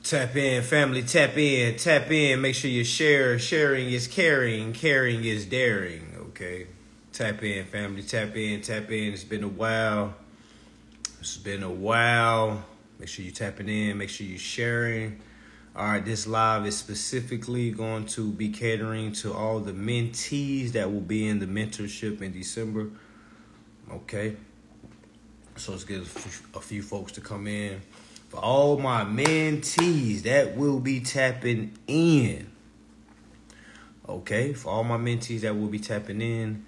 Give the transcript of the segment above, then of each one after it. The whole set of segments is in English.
Tap in, family, tap in, tap in. Make sure you share. Sharing is caring, caring is daring, okay? Tap in, family, tap in, tap in. It's been a while. Make sure you tapping in, make sure you sharing. All right, this live is specifically going to be catering to all the mentees that will be in the mentorship in December, okay? So let's get a few folks to come in. For all my mentees that will be tapping in. Okay, for all my mentees that will be tapping in.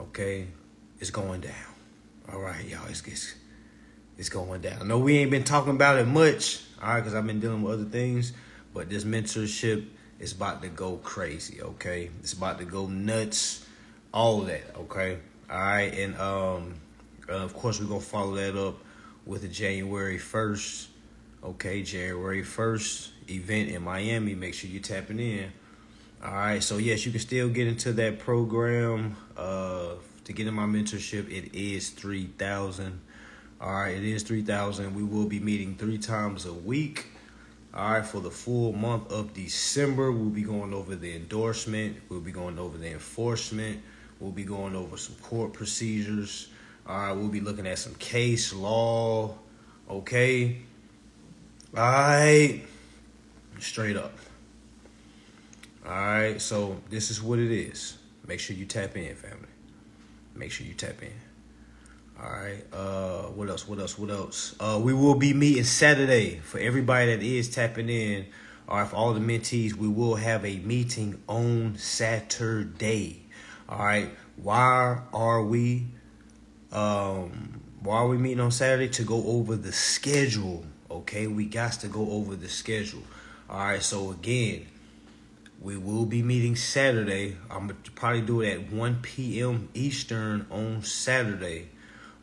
Okay, it's going down. All right, y'all, it's going down. No, we ain't been talking about it much, all right, because I've been dealing with other things. But this mentorship is about to go crazy, okay? It's about to go nuts, all that, okay? All right, and of course, we're going to follow that up with the January 1st, okay, January 1st event in Miami. Make sure you're tapping in. All right, so yes, you can still get into that program. To get in my mentorship, it is $3,000. All right, it is $3,000. We will be meeting 3 times a week. All right, for the full month of December, we'll be going over the endorsement. We'll be going over the enforcement. We'll be going over some court procedures. All right, we'll be looking at some case law, okay? All right, straight up. All right, so this is what it is. Make sure you tap in, family. Make sure you tap in. All right, what else? We will be meeting Saturday. For everybody that is tapping in, all right, for all the mentees, we will have a meeting on Saturday. All right, why are we meeting on Saturday? To go over the schedule, okay? We got to go over the schedule. All right, so again, we will be meeting Saturday. I'm going to probably do it at 1 p.m. Eastern on Saturday,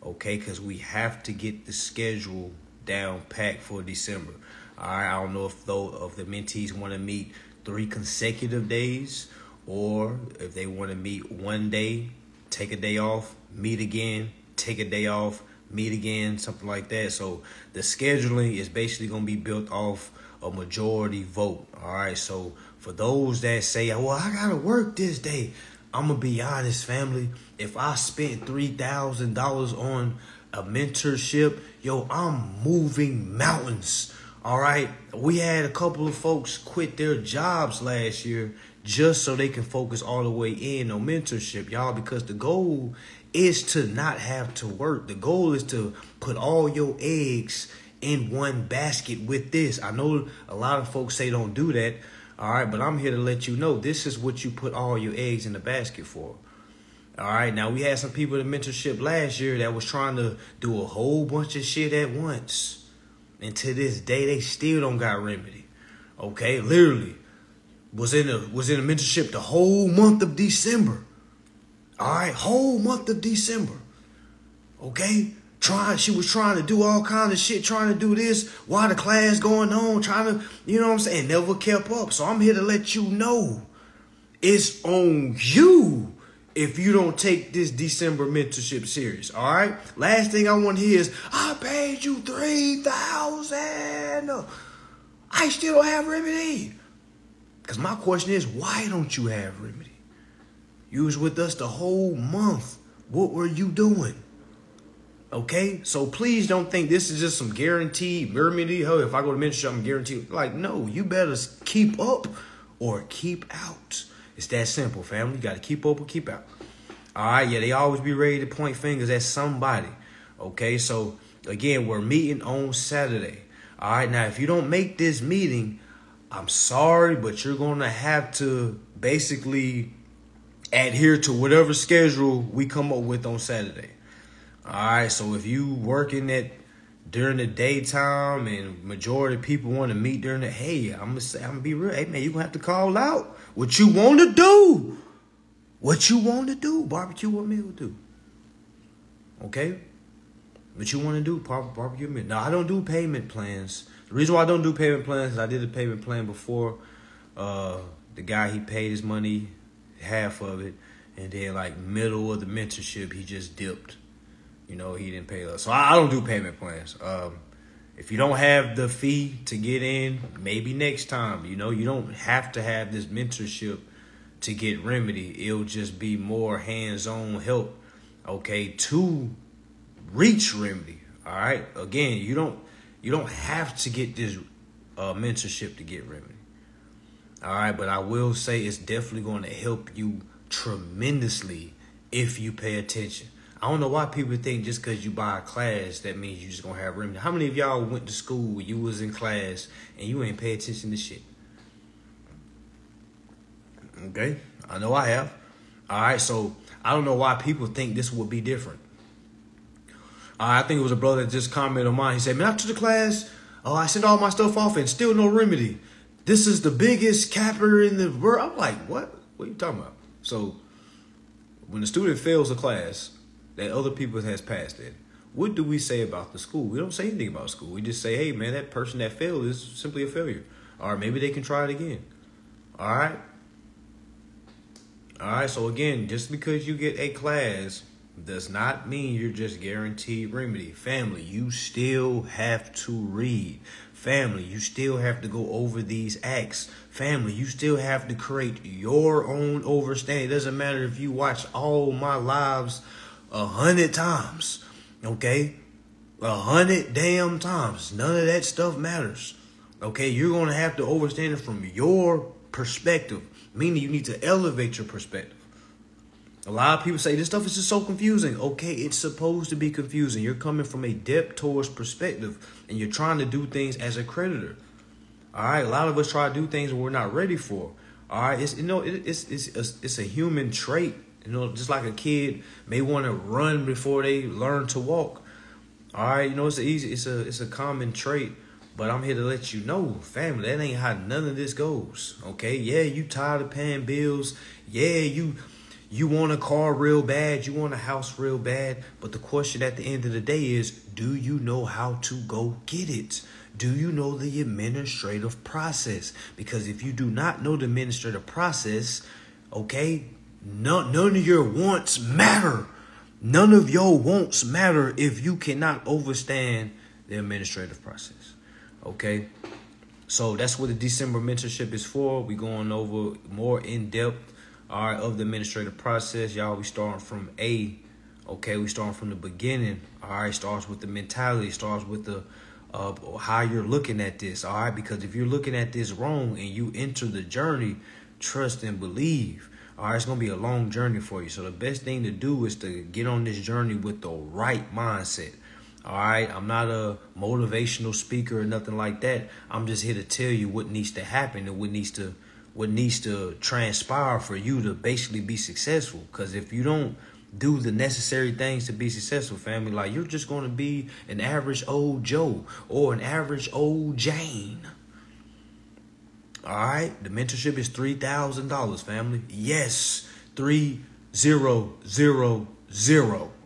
okay? Because we have to get the schedule down packed for December. All right, I don't know if the mentees want to meet 3 consecutive days, or if they want to meet one day, take a day off, meet again, take a day off, meet again, something like that. So the scheduling is basically going to be built off a majority vote. All right, so for those that say, well, I got to work this day, I'm going to be honest, family. If I spent $3,000 on a mentorship, yo, I'm moving mountains. All right, we had a couple of folks quit their jobs last year just so they can focus all the way in on mentorship, y'all, because the goal is to not have to work. The goal is to put all your eggs in one basket with this. I know a lot of folks say don't do that, all right, but I'm here to let you know this is what you put all your eggs in the basket for. All right, now we had some people in mentorship last year that was trying to do a whole bunch of shit at once. And to this day, they still don't got remedy. Okay, literally was in a mentorship the whole month of December. All right, whole month of December. Okay, she was trying to do all kinds of shit, trying to do this while the class going on, trying to, you know what I'm saying, never kept up. So I'm here to let you know it's on you if you don't take this December mentorship serious, all right? Last thing I want to hear is, I paid you $3,000. I still don't have remedy. Because my question is, why don't you have remedy? You was with us the whole month. What were you doing? Okay? So please don't think this is just some guaranteed remedy. Oh, if I go to mentorship, I'm guaranteed. Like, no, you better keep up or keep out. It's that simple, family. You got to keep up or keep out. All right, yeah, they always be ready to point fingers at somebody. Okay, so, again, we're meeting on Saturday. All right, now, if you don't make this meeting, I'm sorry, but you're going to have to basically adhere to whatever schedule we come up with on Saturday. All right, so if you working during the daytime and majority of people want to meet during the, hey, I'm gonna be real. Hey, man, you're going to have to call out what you want to do. What you want to do. Barbecue what meal do. Okay? What you want to do, barbecue meal. Now, I don't do payment plans. The reason why I don't do payment plans is I did a payment plan before. The guy, he paid his money, half of it, and then like middle of the mentorship, he just dipped. You know, he didn't pay us. So I don't do payment plans. If you don't have the fee to get in, maybe next time. You know, you don't have to have this mentorship to get remedy. It'll just be more hands-on help, okay, to reach remedy. All right. Again, you don't have to get this mentorship to get remedy. All right, but I will say it's definitely going to help you tremendously if you pay attention. I don't know why people think just because you buy a class that means you just gonna have remedy. How many of y'all went to school, you was in class, and you ain't pay attention to shit? Okay, I know I have. All right, so I don't know why people think this would be different. I think it was a brother that just commented on mine. He said, man, I took the class. Oh, I sent all my stuff off and still no remedy. This is the biggest capper in the world. I'm like, what? What are you talking about? So when the student fails a class that other people has passed in, what do we say about the school? We don't say anything about school. We just say, hey, man, that person that failed is simply a failure. Or maybe they can try it again. All right? All right, so again, just because you get a class does not mean you're just guaranteed remedy. Family, you still have to read. Family, you still have to go over these acts. Family, you still have to create your own understanding. It doesn't matter if you watch all my lives 100 times, okay? 100 damn times. None of that stuff matters, okay? You're going to have to understand it from your perspective, meaning you need to elevate your perspective. A lot of people say this stuff is just so confusing. Okay, it's supposed to be confusing. You're coming from a depth towards perspective, and you're trying to do things as a creditor. All right, a lot of us try to do things we're not ready for. All right, it's a human trait. You know, just like a kid may want to run before they learn to walk. All right, you know, it's a common trait. But I'm here to let you know, family, that ain't how none of this goes. Okay, yeah, you tired of paying bills. Yeah, you want a car real bad. You want a house real bad. But the question at the end of the day is, do you know how to go get it? Do you know the administrative process? Because if you do not know the administrative process, okay, none of your wants matter. None of your wants matter if you cannot understand the administrative process. Okay, so that's what the December mentorship is for. We're going over more in depth, all right, of the administrative process. Y'all, we starting from A. Okay, we starting from the beginning. All right, starts with the mentality, starts with the how you're looking at this. All right, because if you're looking at this wrong and you enter the journey, trust and believe. All right, it's gonna be a long journey for you. So the best thing to do is to get on this journey with the right mindset. All right, I'm not a motivational speaker or nothing like that. I'm just here to tell you what needs to happen and what needs to transpire for you to basically be successful. Because if you don't do the necessary things to be successful, family, like you're just going to be an average old Joe or an average old Jane. All right, the mentorship is $3,000, family. Yes, 3000.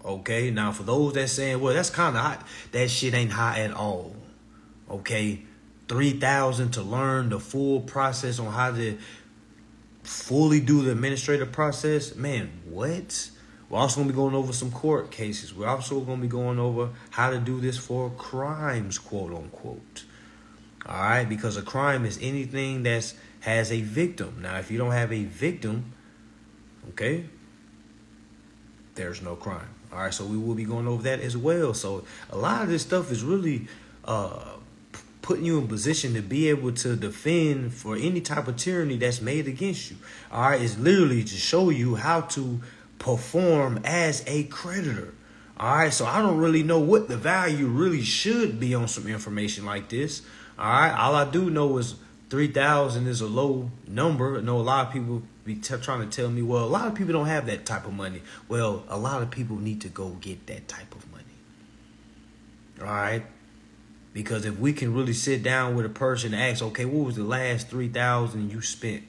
Okay, now for those that saying, well, that's kind of hot, that shit ain't high at all. Okay, 3,000 to learn the full process on how to fully do the administrative process. Man, what? We're also going to be going over some court cases. We're also going to be going over how to do this for crimes, quote unquote. All right, because a crime is anything that has a victim. Now, if you don't have a victim, okay, there's no crime. All right, so we will be going over that as well. So a lot of this stuff is really putting you in position to be able to defend for any type of tyranny that's made against you. All right, it's literally to show you how to perform as a creditor. All right, so I don't really know what the value really should be on some information like this. All right, all I do know is 3,000 is a low number. I know a lot of people be trying to tell me, well, a lot of people don't have that type of money. Well, a lot of people need to go get that type of money. All right, because if we can really sit down with a person and ask, okay, what was the last 3,000 you spent?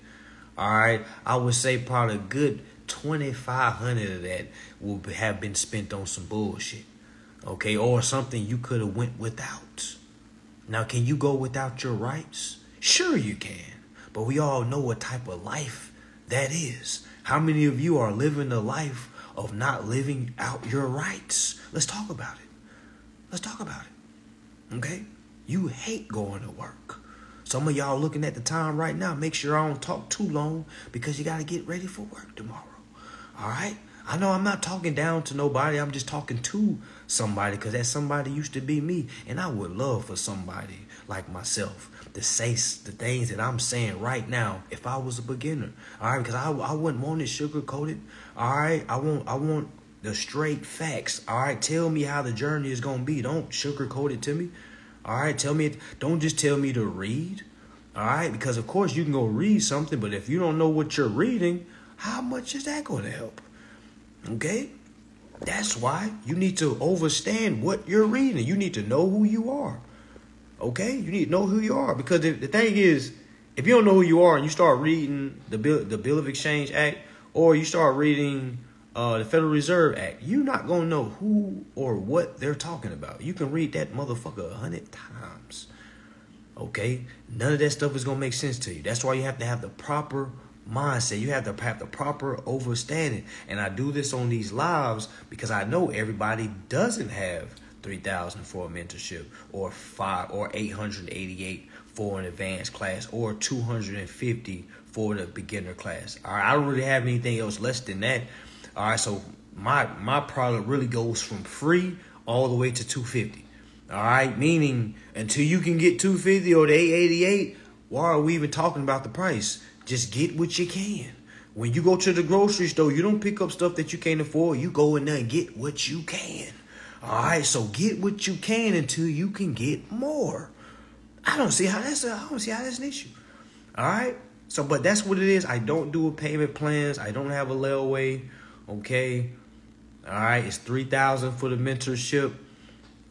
All right, I would say probably a good 2,500 of that will have been spent on some bullshit, okay, or something you could have went without. Now, can you go without your rights? Sure you can, but we all know what type of life that is. How many of you are living the life of not living out your rights? Let's talk about it. Let's talk about it, okay? You hate going to work. Some of y'all looking at the time right now. Make sure I don't talk too long because you got to get ready for work tomorrow. All right? I know I'm not talking down to nobody. I'm just talking to somebody because that somebody used to be me. And I would love for somebody like myself to say the things that I'm saying right now if I was a beginner. All right? Because I wouldn't want it sugar-coated. All right? I want the straight facts. All right? Tell me how the journey is going to be. Don't sugar-coat it to me. All right, don't just tell me to read. All right, because of course you can go read something, but if you don't know what you're reading, how much is that going to help? Okay, that's why you need to understand what you're reading. You need to know who you are. Okay, you need to know who you are because the thing is, if you don't know who you are and you start reading the Bill of Exchange Act or you start reading the Federal Reserve Act, you're not going to know who or what they're talking about. You can read that motherfucker 100 times. Okay? None of that stuff is going to make sense to you. That's why you have to have the proper mindset. You have to have the proper understanding. And I do this on these lives because I know everybody doesn't have $3,000 for a mentorship or $888 for an advanced class or $250 for the beginner class. All right? I don't really have anything else less than that. All right, so my product really goes from free all the way to $250. All right, meaning until you can get $250 or the $888, why are we even talking about the price? Just get what you can. When you go to the grocery store, you don't pick up stuff that you can't afford. You go in there and get what you can. All right, so get what you can until you can get more. I don't see how that's an issue. All right, so but that's what it is. I don't do a payment plans. I don't have a layaway. Okay, all right, it's $3,000 for the mentorship.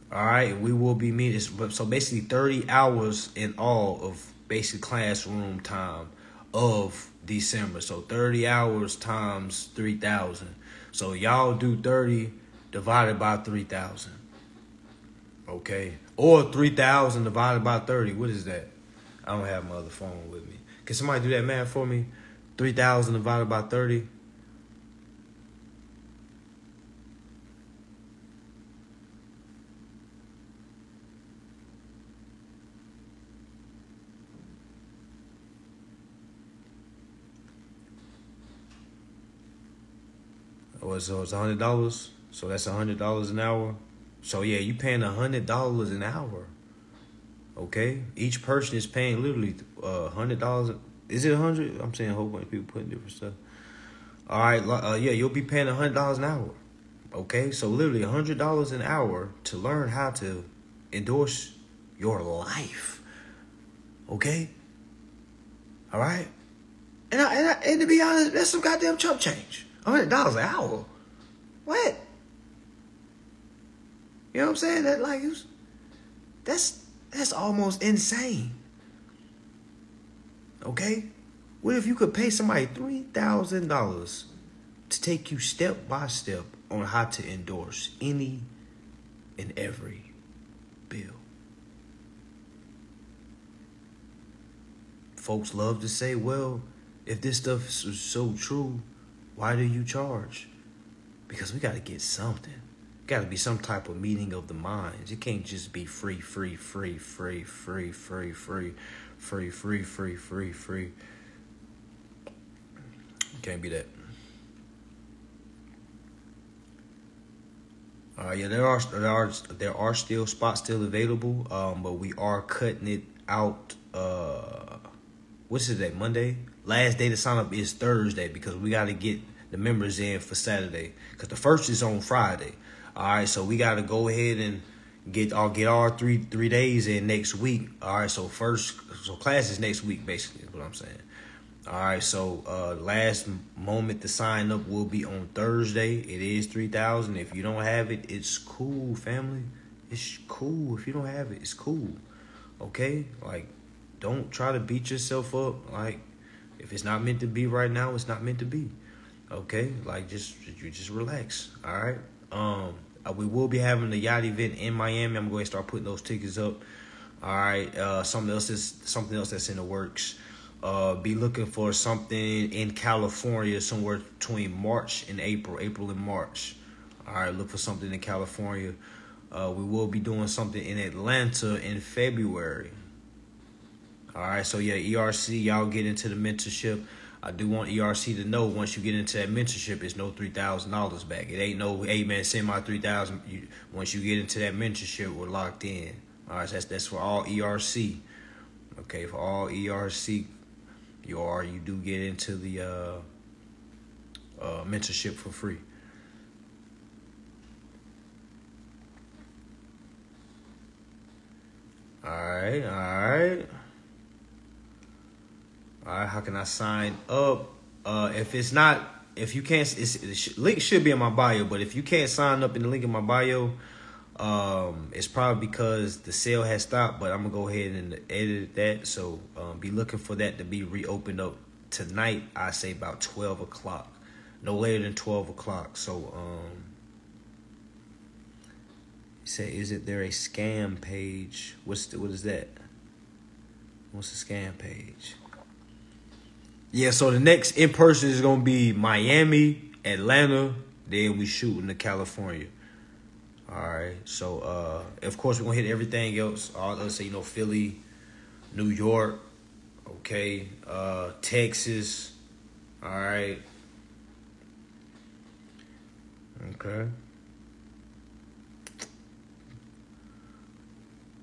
All right, we will be meeting. So basically 30 hours in all of basic classroom time of December. So 30 hours times 3,000. So y'all do 30 divided by 3,000. Okay, or 3,000 divided by 30. What is that? I don't have my other phone with me. Can somebody do that math for me? 3,000 divided by 30. So it's $100. So that's $100 an hour. So yeah, you paying $100 an hour. Okay, each person is paying literally $100. Is it 100? I'm saying a whole bunch of people putting different stuff. All right, yeah, you'll be paying $100 an hour. Okay, so literally $100 an hour to learn how to endorse your life. Okay, all right, and to be honest, that's some goddamn chump change. $100 an hour. What? You know what I'm saying? That's almost insane. Okay? What if you could pay somebody $3,000 to take you step by step on how to endorse any and every bill? Folks love to say, well, if this stuff is so true, why do you charge? Because we got to get something. Got to be some type of meeting of the minds. It can't just be free. Can't be that. Yeah, there are still spots still available. But we are cutting it out. What's today? Monday. Last day to sign up is Thursday because we got to get the members in for Saturday because the first is on Friday. All right, so we got to go ahead and get our three days in next week. All right, so class is next week basically is what I'm saying. All right, so last moment to sign up will be on Thursday. It is $3,000. If you don't have it, it's cool, family. It's cool. If you don't have it, it's cool. Okay, like don't try to beat yourself up. Like if it's not meant to be right now, it's not meant to be. Okay, like just relax. All right. We will be having the yacht event in Miami. I'm going to start putting those tickets up. All right. Something else that's in the works. Be looking for something in California somewhere between March and April and March. All right. Look for something in California. We will be doing something in Atlanta in February. All right, so yeah, ERC, y'all get into the mentorship. I do want ERC to know once you get into that mentorship, it's no $3,000 back. It ain't no, hey man, send my $3,000. Once you get into that mentorship, we're locked in. All right, so that's for all ERC. Okay, for all ERC, you do get into the mentorship for free. All right. How can I sign up? If you can't, the link should be in my bio. But if you can't sign up in the link in my bio, it's probably because the sale has stopped. But I'm gonna go ahead and edit that. So be looking for that to be reopened up tonight. I say about 12 o'clock, no later than 12 o'clock. So say, is it there a scam page? What is that? What's the scam page? Yeah, so the next in person is gonna be Miami, Atlanta, then we shooting to California. All right, so of course we're gonna hit everything else. Let's say Philly, New York, okay, Texas. All right, okay.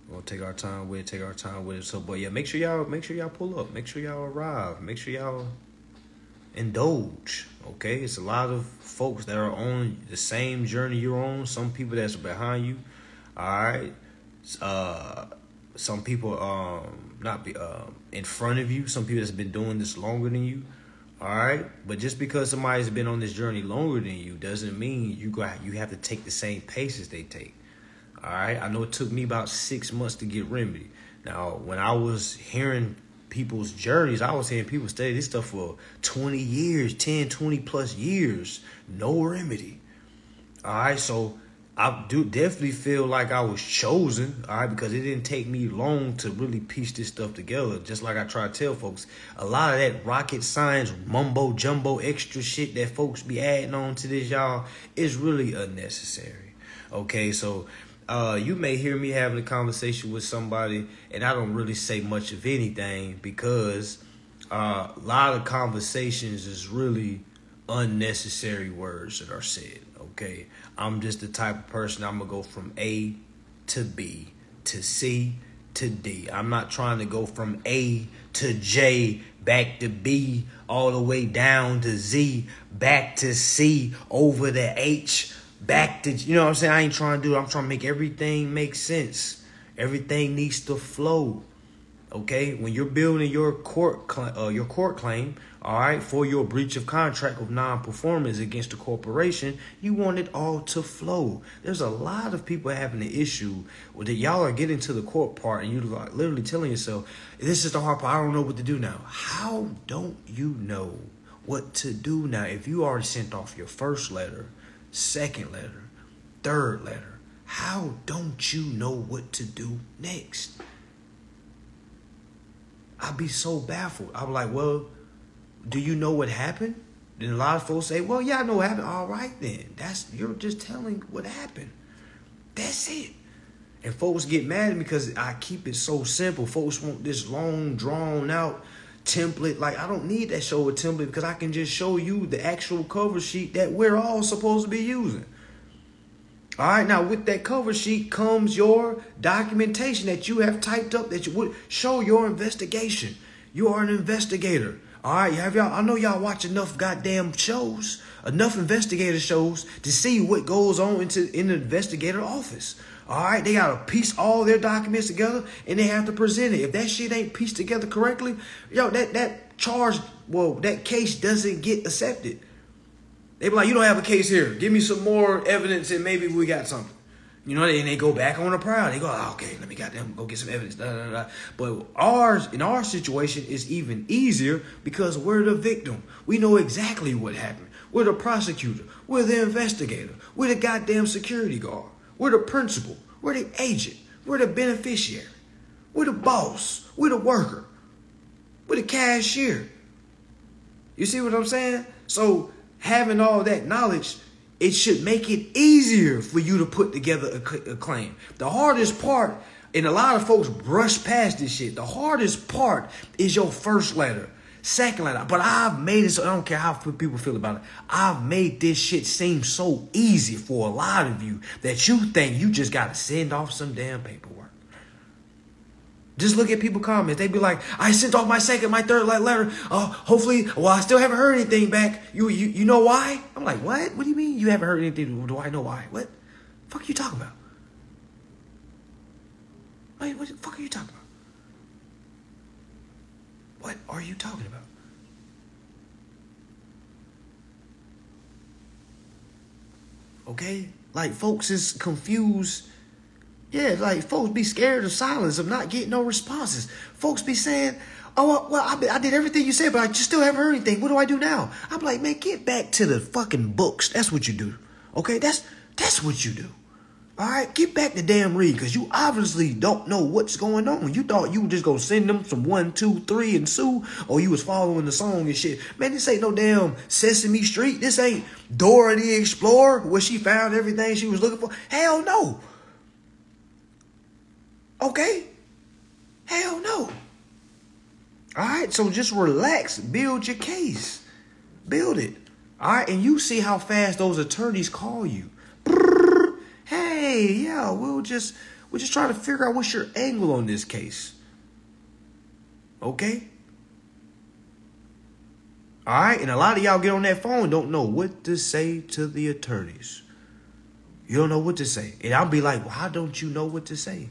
We'll take our time with it. So, but yeah, make sure y'all pull up. Make sure y'all arrive. Make sure y'all indulge. Okay, it's a lot of folks that are on the same journey you're on. Some people that's behind you. All right. Some people in front of you. Some people that's been doing this longer than you. All right. But just because somebody's been on this journey longer than you doesn't mean you have to take the same pace as they take. All right, I know it took me about 6 months to get remedy. Now, when I was hearing people's journeys, I was hearing people study this stuff for 20 years, 10, 20 plus years, no remedy. All right, so I do definitely feel like I was chosen, all right, because it didn't take me long to really piece this stuff together. Just like I try to tell folks, a lot of that rocket science, mumbo jumbo, extra shit that folks be adding on to this, y'all, is really unnecessary. Okay, so you may hear me having a conversation with somebody and I don't really say much of anything because a lot of conversations is really unnecessary words that are said, okay? I'm just the type of person, I'm going to go from A to B to C to D. I'm not trying to go from A to J, back to B, all the way down to Z, back to C, over to H, back to, you know what I'm saying? I ain't trying to do it. I'm trying to make everything make sense. Everything needs to flow. Okay? When you're building your court claim, all right, for your breach of contract of non-performance against the corporation, you want it all to flow. There's a lot of people having the issue that y'all are getting to the court part and you're like literally telling yourself, this is the hard part. I don't know what to do now. How don't you know what to do now if you already sent off your first letter, second letter, third letter? How don't you know what to do next? I'd be so baffled. I'm like, well, do you know what happened? Then a lot of folks say, well, yeah, I know what happened. All right, then. You're just telling what happened. That's it. And folks get mad at me because I keep it so simple. Folks want this long, drawn out template. Like, I don't need that show a template because I can just show you the actual cover sheet that we're all supposed to be using. All right, now with that cover sheet comes your documentation that you have typed up that you would show your investigation. You are an investigator. All right, I know y'all watch enough goddamn shows, enough investigator shows to see what goes on in the investigator office. All right, they got to piece all their documents together and they have to present it. If that shit ain't pieced together correctly, yo, that charge, well, that case doesn't get accepted. They be like, you don't have a case here. Give me some more evidence and maybe we got something. You know, and they go back on the prowl. They go, oh, okay, let me goddamn go get some evidence. But in our situation, it's even easier because we're the victim. We know exactly what happened. We're the prosecutor. We're the investigator. We're the goddamn security guard. We're the principal. We're the agent. We're the beneficiary. We're the boss. We're the worker. We're the cashier. You see what I'm saying? So having all that knowledge, it should make it easier for you to put together a claim. The hardest part, and a lot of folks brush past this shit, the hardest part is your first letter, second letter. But I've made it so, I don't care how people feel about it, I've made this shit seem so easy for a lot of you that you think you just got to send off some damn paperwork. Just look at people comments. They be like, I sent off my third letter. Hopefully, well, I still haven't heard anything back. You know why? I'm like, what? What do you mean you haven't heard anything? Do I know why? What the fuck are you talking about? Wait, what the fuck are you talking about? What are you talking about? Okay? Like, folks is confused. Yeah, like, folks be scared of silence, of not getting no responses. Folks be saying, oh, well, I did everything you said, but I just still haven't heard anything. What do I do now? I'm like, man, get back to the fucking books. That's what you do. Okay? That's what you do. All right? Get back to damn read, because you obviously don't know what's going on. You thought you were just going to send them some 1, 2, 3 and sue, or you was following the song and shit. Man, this ain't no damn Sesame Street. This ain't Dora the Explorer, where she found everything she was looking for. Hell no. Okay? Hell no. All right? So just relax. Build your case. Build it. All right? And you see how fast those attorneys call you. Hey, yeah, we're just trying to figure out what's your angle on this case. Okay? All right? And a lot of y'all get on that phone and don't know what to say to the attorneys. You don't know what to say. And I'll be like, well, how don't you know what to say?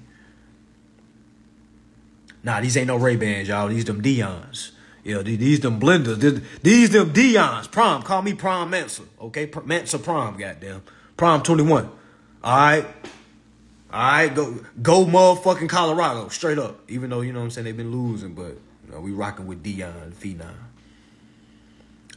Nah, these ain't no Ray-Bans, y'all. These them Dion's. Yeah, these them blenders. These them Dion's. Prom. Call me Prom Mansa. Okay? Mansa Prom, goddamn. Prom 21. All right? All right? Go motherfucking Colorado. Straight up. Even though, you know what I'm saying, they've been losing. But, you know, we rocking with Dion, Phenom.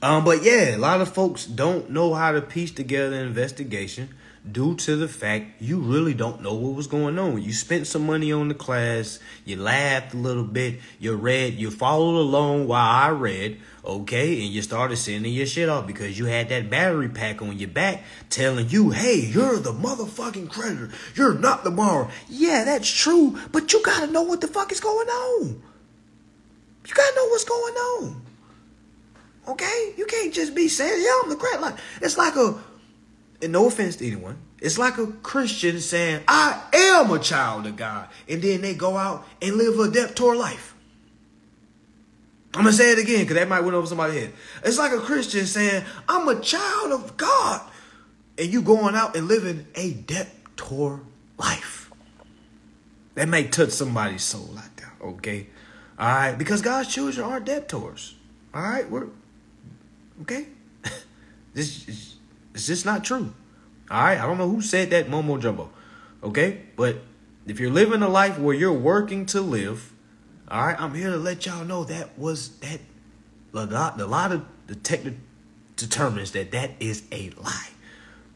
But yeah, a lot of folks don't know how to piece together an investigation due to the fact you really don't know what was going on. You spent some money on the class, you laughed a little bit, you followed along while I read, okay, and you started sending your shit off because you had that battery pack on your back telling you, hey, you're the motherfucking creditor. You're not the borrower. Yeah, that's true, but you gotta know what the fuck is going on. You gotta know what's going on. Okay? You can't just be saying, yeah, I'm the creditor. Like, it's like and no offense to anyone, it's like a Christian saying, I am a child of God. And then they go out and live a debtor life. I'm going to say it again because that might went over somebody's head. It's like a Christian saying, I'm a child of God. And you going out and living a debtor life. That may touch somebody's soul out there, okay? All right? Because God's children aren't debtors. All right? Okay? It's just not true. All right? I don't know who said that Momo Jumbo. Okay? But if you're living a life where you're working to live, all right, I'm here to let y'all know a lot of the tech determines that is a lie.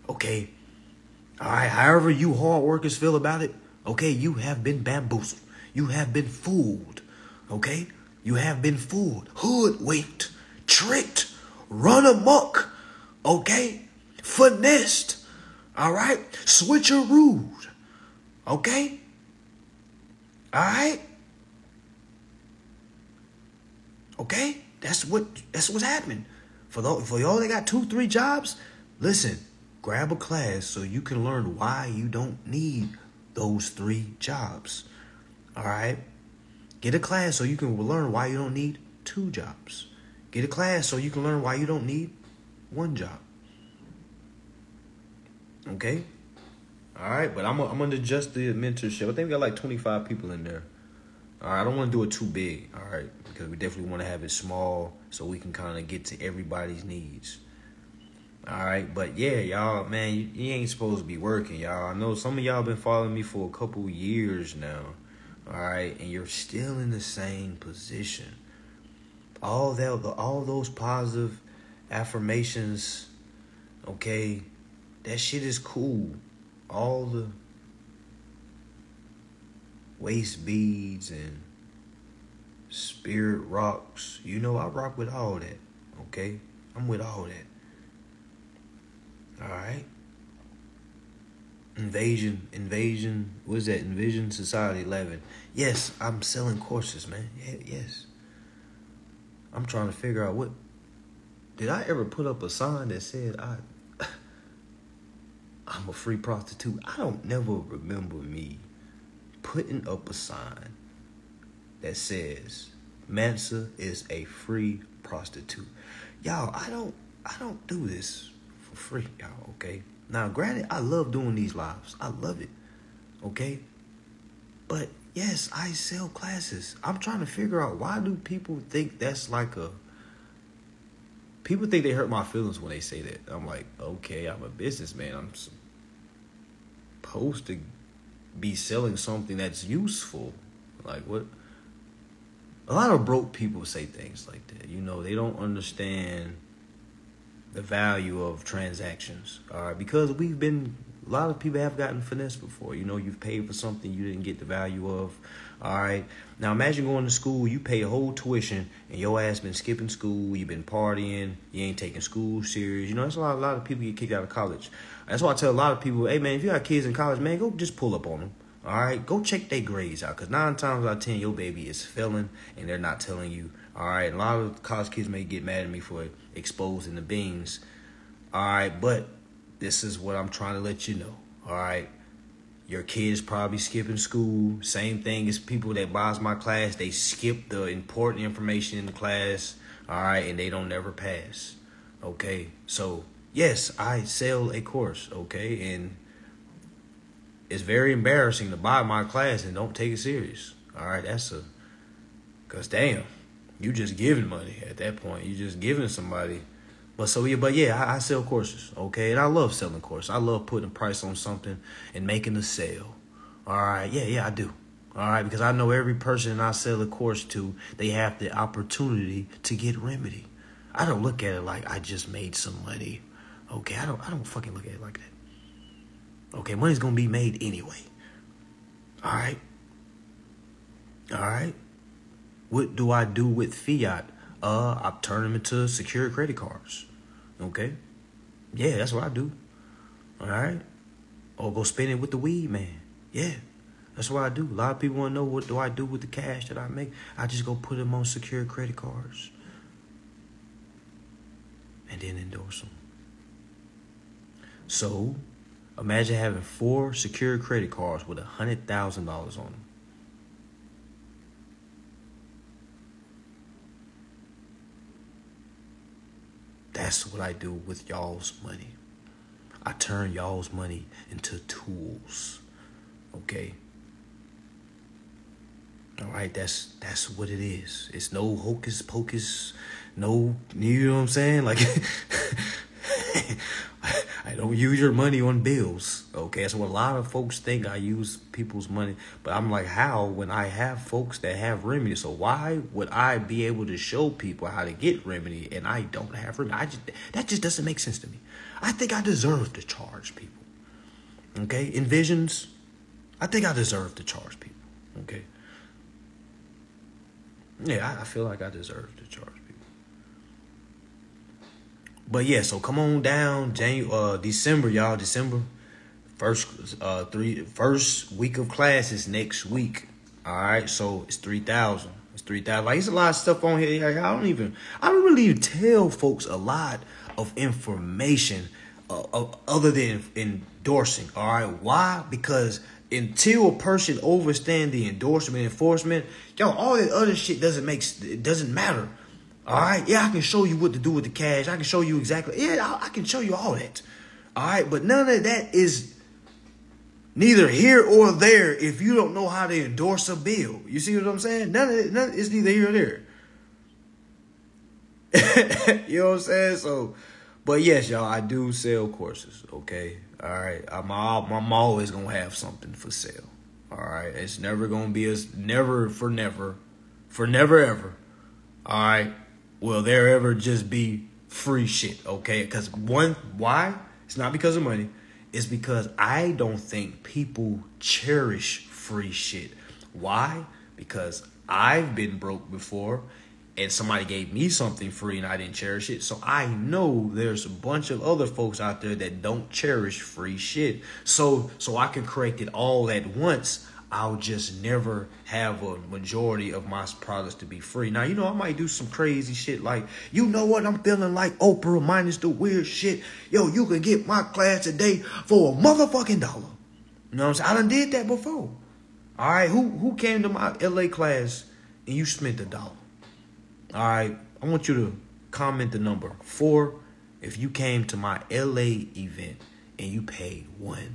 Okay? All right? However you hard workers feel about it, okay, you have been bamboozled. You have been fooled. Okay? You have been fooled, hoodwinked, tricked, run amok. Okay? Finessed, all right? Switcherooed, okay? All right? Okay? That's what's happening. For y'all that got 2, 3 jobs, listen, grab a class so you can learn why you don't need those 3 jobs, all right? Get a class so you can learn why you don't need 2 jobs. Get a class so you can learn why you don't need 1 job. Okay? All right, but I'm going to adjust the mentorship. I think we got like 25 people in there. All right, I don't want to do it too big, all right, because we definitely want to have it small so we can kind of get to everybody's needs. All right, but yeah, y'all, man, you ain't supposed to be working, y'all. I know some of y'all been following me for a couple years now, all right, and you're still in the same position. All those positive affirmations, okay, that shit is cool. All the waist beads and spirit rocks, you know, I rock with all that, okay? I'm with all that. All right. Invasion. What is that? Envision Society 11. Yes, I'm selling courses, man. Yeah, yes. I'm trying to figure out did I ever put up a sign that said I'm a free prostitute? I don't never remember me putting up a sign that says Mansa is a free prostitute. Y'all, I don't do this for free, y'all, okay? Now, granted, I love doing these lives. I love it, okay? But, yes, I sell classes. I'm trying to figure out, why do people think that's like people think they hurt my feelings when they say that. I'm like, okay, I'm a businessman. I'm supposed to be selling something that's useful. Like, what? A lot of broke people say things like that. You know, they don't understand the value of transactions, all right? Because a lot of people have gotten finessed before. You know, you've paid for something you didn't get the value of, all right? Now, imagine going to school, you pay a whole tuition, and your ass been skipping school, you've been partying, you ain't taking school serious. You know, that's a lot of people get kicked out of college. That's why I tell a lot of people, hey, man, if you got kids in college, man, go just pull up on them, all right? Go check their grades out, because 9 times out of 10, your baby is failing, and they're not telling you. All right, a lot of college kids may get mad at me for exposing the beans. All right, but this is what I'm trying to let you know. All right, your kid is probably skipping school. Same thing as people that buys my class. They skip the important information in the class. All right, and they don't never pass. Okay, so yes, I sell a course. Okay, and it's very embarrassing to buy my class and don't take it serious. All right, because damn. You just giving money at that point. You just giving somebody. But I sell courses, okay? And I love selling courses. I love putting a price on something and making a sale. All right, yeah, I do. All right, because I know every person I sell a course to, they have the opportunity to get remedy. I don't look at it like I just made some money. Okay, I don't fucking look at it like that. Okay, money's gonna be made anyway. All right. What do I do with fiat? I turn them into secure credit cards. Okay? Yeah, that's what I do. All right? Or go spend it with the weed man. Yeah, that's what I do. A lot of people want to know, what do I do with the cash that I make? I just go put them on secure credit cards. And then endorse them. So, imagine having 4 secure credit cards with $100,000 on them. That's what I do with y'all's money. I turn y'all's money into tools. Okay? All right, that's what it is. It's no hocus pocus, no, you know what I'm saying? Like, I don't use your money on bills. Okay, that's what a lot of folks think, I use people's money. But I'm like, how, when I have folks that have remedy? So why would I be able to show people how to get remedy and I don't have remedy? That just doesn't make sense to me. I think I deserve to charge people. Okay, envisions, I think I deserve to charge people. Okay. Yeah, I feel like I deserve to charge people. But yeah, so come on down, December, y'all. December, first week of classes next week. All right, so it's 3,000. It's 3,000. Like, there's a lot of stuff on here. I don't really tell folks a lot of information other than endorsing. All right, why? Because until a person understands the endorsement, enforcement, all that other shit doesn't matter. All right, yeah, I can show you what to do with the cash. I can show you exactly. Yeah, I can show you all that. All right, but none of that is neither here or there if you don't know how to endorse a bill. You see what I'm saying? None of it's neither here or there. You know what I'm saying? So, but yes, y'all, I do sell courses. Okay, all right. I'm always gonna have something for sale. All right, it's never gonna be never ever. All right. Will there ever just be free shit? Okay, because why? It's not because of money. It's because I don't think people cherish free shit. Why? Because I've been broke before. and somebody gave me something free and I didn't cherish it. So I know there's a bunch of other folks out there that don't cherish free shit. So I can correct it all at once. I'll just never have a majority of my products to be free. Now, you know, I might do some crazy shit like, you know what, I'm feeling like Oprah minus the weird shit. Yo, you can get my class today for a motherfucking $1. You know what I'm saying? I done did that before. All right, who came to my LA class and you spent $1? All right, I want you to comment the number 4 if you came to my LA event and you paid $1.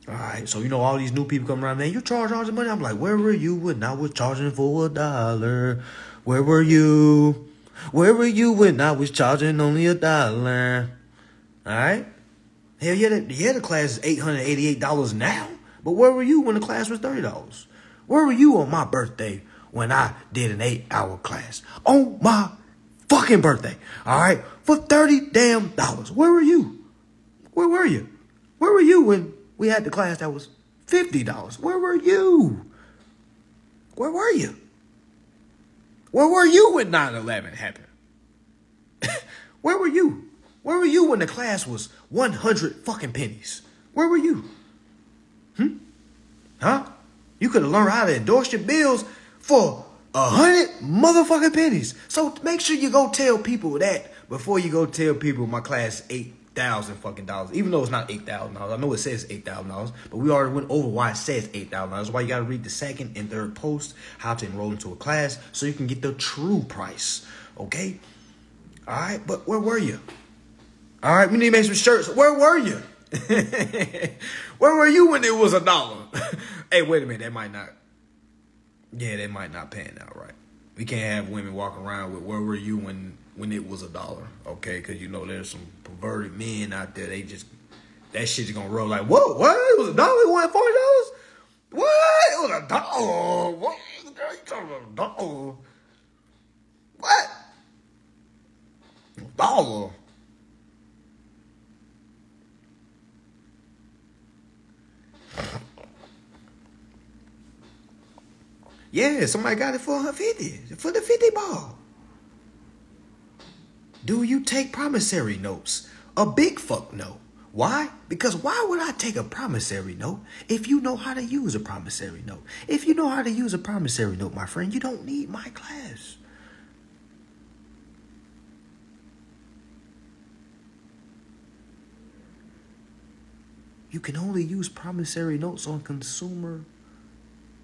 All right, so you know all these new people come around, man, you charge all the money. I'm like, where were you when I was charging for $1? Where were you? Where were you when I was charging only $1? All right? Hell yeah, the class is $888 now. But where were you when the class was $30? Where were you on my birthday when I did an 8-hour class? On my fucking birthday. All right? For $30 damn. Where were you? Where were you? Where were you when we had the class that was $50? Where were you? Where were you? Where were you when 9/11 happened? Where were you? Where were you when the class was 100 fucking pennies? Where were you? Huh? You could have learned how to endorse your bills for 100 motherfucking pennies. So make sure you go tell people that before you go tell people my class is $8,000 fucking dollars. Even though it's not $8,000. I know it says $8,000, but we already went over why it says $8,000. That's why you got to read the second and third post, how to enroll into a class, so you can get the true price. Okay? All right, but where were you? All right, we need to make some shirts. Where were you? Where were you when it was $1? Hey, wait a minute. That might not. Yeah, that might not pan out right. We can't have women walking around with where were you when it was $1? Okay, because you know there's some perverted men out there. They just, that shit's gonna roll like, whoa, what? It was $1? It wasn't $40? What? It was $1? What? Girl, you talking about $1? What? $1? Yeah, somebody got it for $150 for the 50 ball. Do you take promissory notes? A big fuck no. Why? Because why would I take a promissory note if you know how to use a promissory note? If you know how to use a promissory note, my friend, you don't need my class. You can only use promissory notes on consumer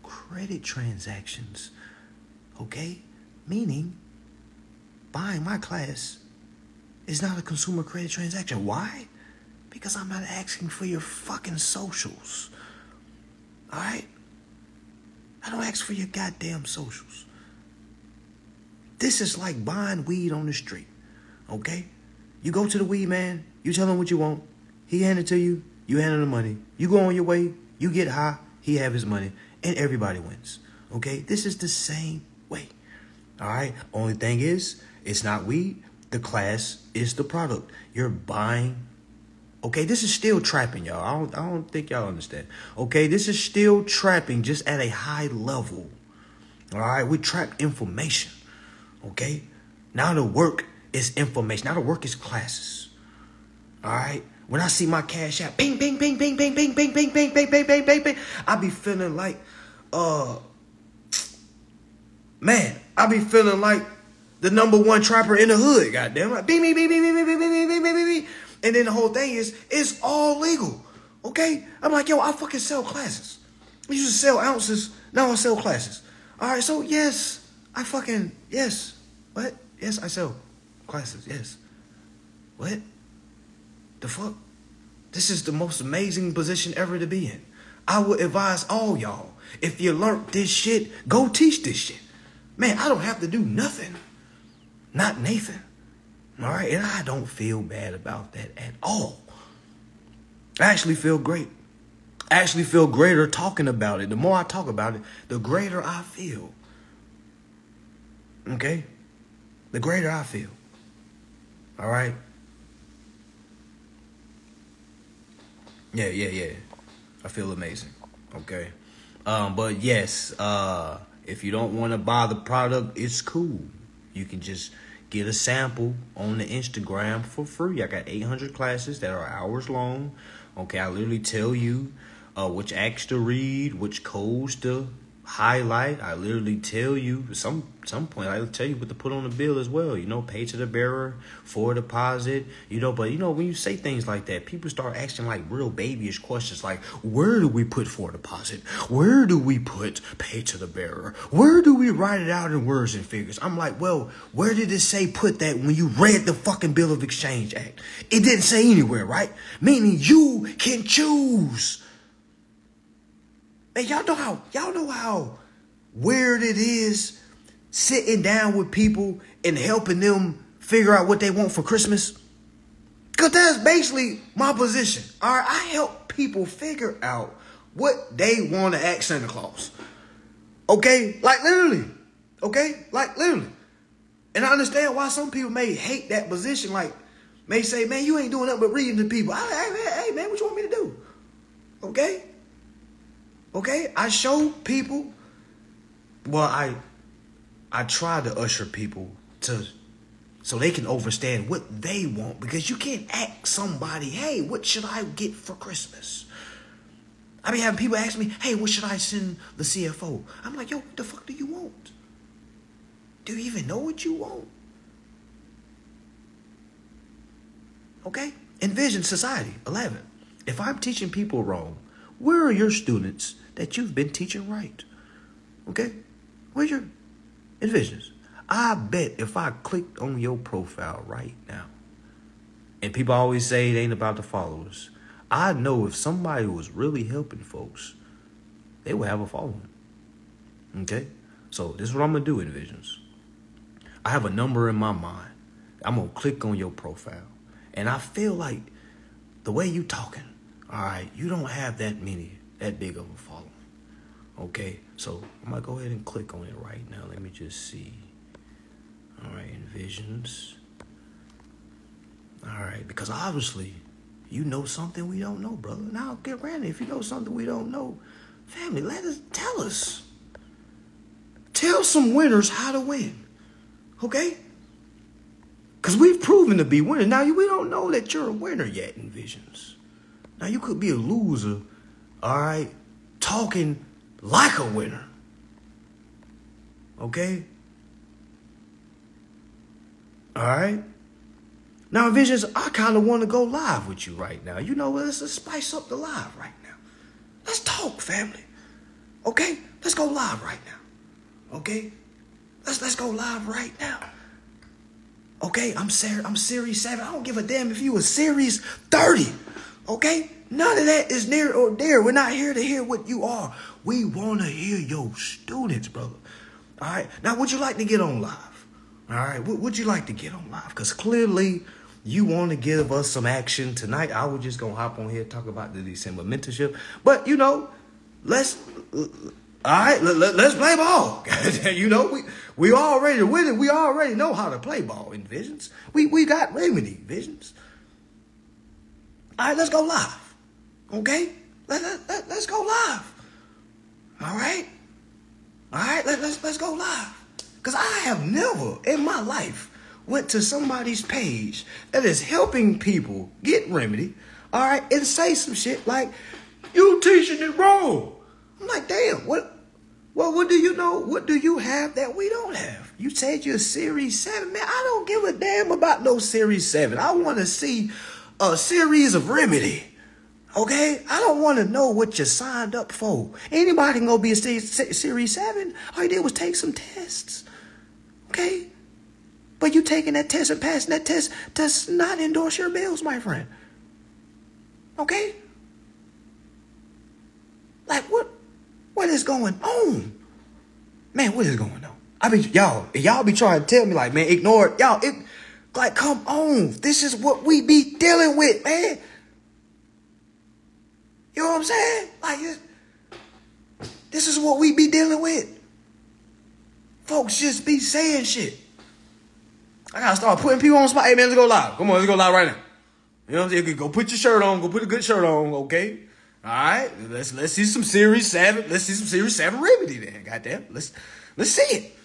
credit transactions, okay? Meaning, buying my class is not a consumer credit transaction. Why? Because I'm not asking for your fucking socials, all right? I don't ask for your goddamn socials. This is like buying weed on the street, okay? You go to the weed man, you tell him what you want, he hand it to you, you hand him the money, you go on your way, you get high, he have his money, and everybody wins, okay? This is the same way, all right? Only thing is, it's not weed. The class is the product. You're buying, okay? This is still trapping, y'all. I don't think y'all understand, okay? This is still trapping, just at a high level, all right? We trap information, okay? Now the work is information. Now the work is classes, all right? When I see my cash app, bing, bing, bing, bing, bing, bing, bing, bing, bing, bing, bing, bing, bing, bing, I be feeling like, man, I be feeling like the #1 trapper in the hood, goddamn. Like, bing, bing, bing, bing, bing, bing, bing, bing, bing, bing, bing. And then the whole thing is, it's all legal, okay? I'm like, yo, I fucking sell classes. I used to sell ounces, now I sell classes. All right, so yes, yes. What? Yes, I sell classes, yes. What? The fuck? This is the most amazing position ever to be in. I would advise all y'all, if you learned this shit, go teach this shit. Man, I don't have to do nothing. Not Nathan. All right? And I don't feel bad about that at all. I actually feel great. I actually feel greater talking about it. The more I talk about it, the greater I feel. Okay? The greater I feel. All right? Yeah. I feel amazing. Okay? But yes, if you don't want to buy the product, it's cool. You can just get a sample on the Instagram for free. I got 800 classes that are hours long. Okay, I literally tell you which acts to read, which codes to highlight. I literally tell you some point. I'll tell you what to put on the bill as well. You know, pay to the bearer, for deposit. You know, but you know when you say things like that, people start asking like real babyish questions, like where do we put for deposit? Where do we put pay to the bearer? Where do we write it out in words and figures? I'm like, well, where did it say put that when you read the fucking Bill of Exchange Act? It didn't say anywhere, right? Meaning you can choose. And y'all know how weird it is sitting down with people and helping them figure out what they want for Christmas? Because that's basically my position. All right, I help people figure out what they want to ask Santa Claus. Okay? Like literally. Okay? Like literally. And I understand why some people may hate that position. Like, may say, man, you ain't doing nothing but reading to people. Hey, man, what you want me to do? Okay? Okay, I show people, well, I try to usher people so they can understand what they want, because you can't ask somebody, hey, what should I get for Christmas? I be having people ask me, hey, what should I send the CFO? I'm like, yo, what the fuck do you want? Do you even know what you want? Okay, envision society. 11. If I'm teaching people wrong, where are your students that you've been teaching right? Okay? Where's your envisions? I bet if I clicked on your profile right now, and people always say it ain't about the followers, I know if somebody was really helping folks, they would have a following. Okay? So this is what I'm going to do, envisions. I have a number in my mind. I'm going to click on your profile. And I feel like the way you talking, all right, you don't have that big of a following. Okay, so I'm going to go ahead and click on it right now. Let me just see. All right, envisions. All right, because obviously you know something we don't know, brother. Now, get granted, if you know something we don't know, family, tell us. Tell some winners how to win. Okay? Because we've proven to be winners. Now, we don't know that you're a winner yet, envisions. Now, you could be a loser, all right, talking like a winner. Okay? All right? Now, Visions, I kind of want to go live with you right now. You know, let's spice up the live right now. Let's talk, family. Okay? Let's go live right now. Okay? Let's go live right now. Okay? I'm Series 7. I don't give a damn if you were Series 30. Okay? None of that is near or there. We're not here to hear what you are. We want to hear your students, brother. All right? Now, would you like to get on live? All right? Would you like to get on live? Because clearly you want to give us some action tonight. I was just going to hop on here and talk about the December mentorship. But, you know, let's play ball. You know, we already winning. We already know how to play ball in Visions. We got remedy, Visions. All right, let's go live. Okay? Let's go live. All right? All right, let's go live. Because I have never in my life went to somebody's page that is helping people get remedy, all right, and say some shit like, you teaching it wrong. I'm like, damn, what do you know? What do you have that we don't have? You said you're Series 7. Man, I don't give a damn about no Series 7. I want to see a series of remedy. Okay? I don't want to know what you signed up for. Anybody can go be a Series 7. All you did was take some tests. Okay? But you taking that test and passing that test does not endorse your bills, my friend. Okay? Like, what is going on? Man, what is going on? I mean, y'all be trying to tell me, like, man, ignore it. Y'all, like, come on. This is what we be dealing with, man. You know what I'm saying? Like, this is what we be dealing with. Folks just be saying shit. I gotta start putting people on the spot. Hey, man, let's go live. Come on, let's go live right now. You know what I'm saying? Go put your shirt on. Go put a good shirt on, okay? All right, let's see some Series 7. Let's see some Series 7 remedy then. Goddamn, let's see it.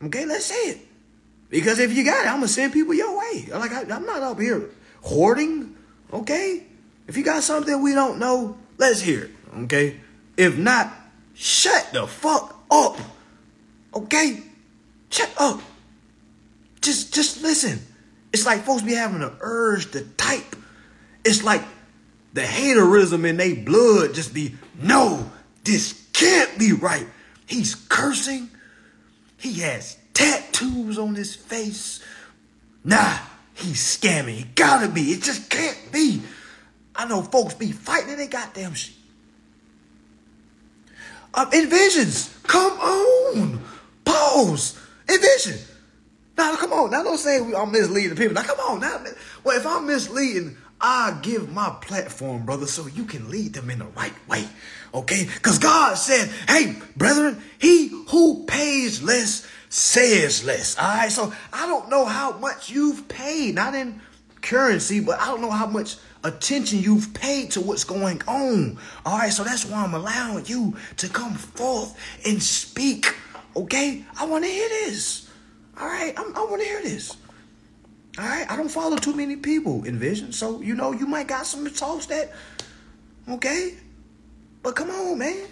Okay, let's see it. Because if you got it, I'm gonna send people your way. Like I'm not up here hoarding. Okay, if you got something we don't know, let's hear it. Okay, if not, shut the fuck up. Okay, shut up. Just listen. It's like folks be having an urge to type. It's like the haterism in their blood just be, no, this can't be right. He's cursing. He has tattoos on his face. Nah, he's scamming. He gotta be. It just can't be. I know folks be fighting in their goddamn shit. Envisions. Come on. Pause. Envision. Now, come on. Now, don't say I'm misleading people. Now, come on. Now, well, if I'm misleading, I give my platform, brother, so you can lead them in the right way. Okay? Because God said, hey, brethren, he who pays less says less. All right? So I don't know how much you've paid, not in currency, but I don't know how much attention you've paid to what's going on. All right? So that's why I'm allowing you to come forth and speak. Okay? I want to hear this. All right? I want to hear this. All right? I don't follow too many people in Vision. So, you know, you might got some talks that, okay? But come on, man.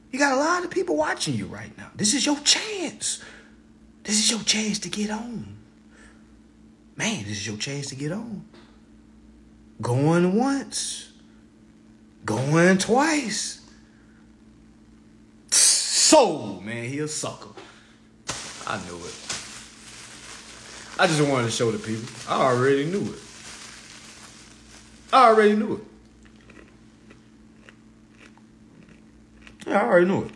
You got a lot of people watching you right now. This is your chance. This is your chance to get on. Man, this is your chance to get on. Going once. Going twice. Sold, man. He a sucker. I knew it. I just wanted to show the people. I already knew it. I already knew it. I already knew it.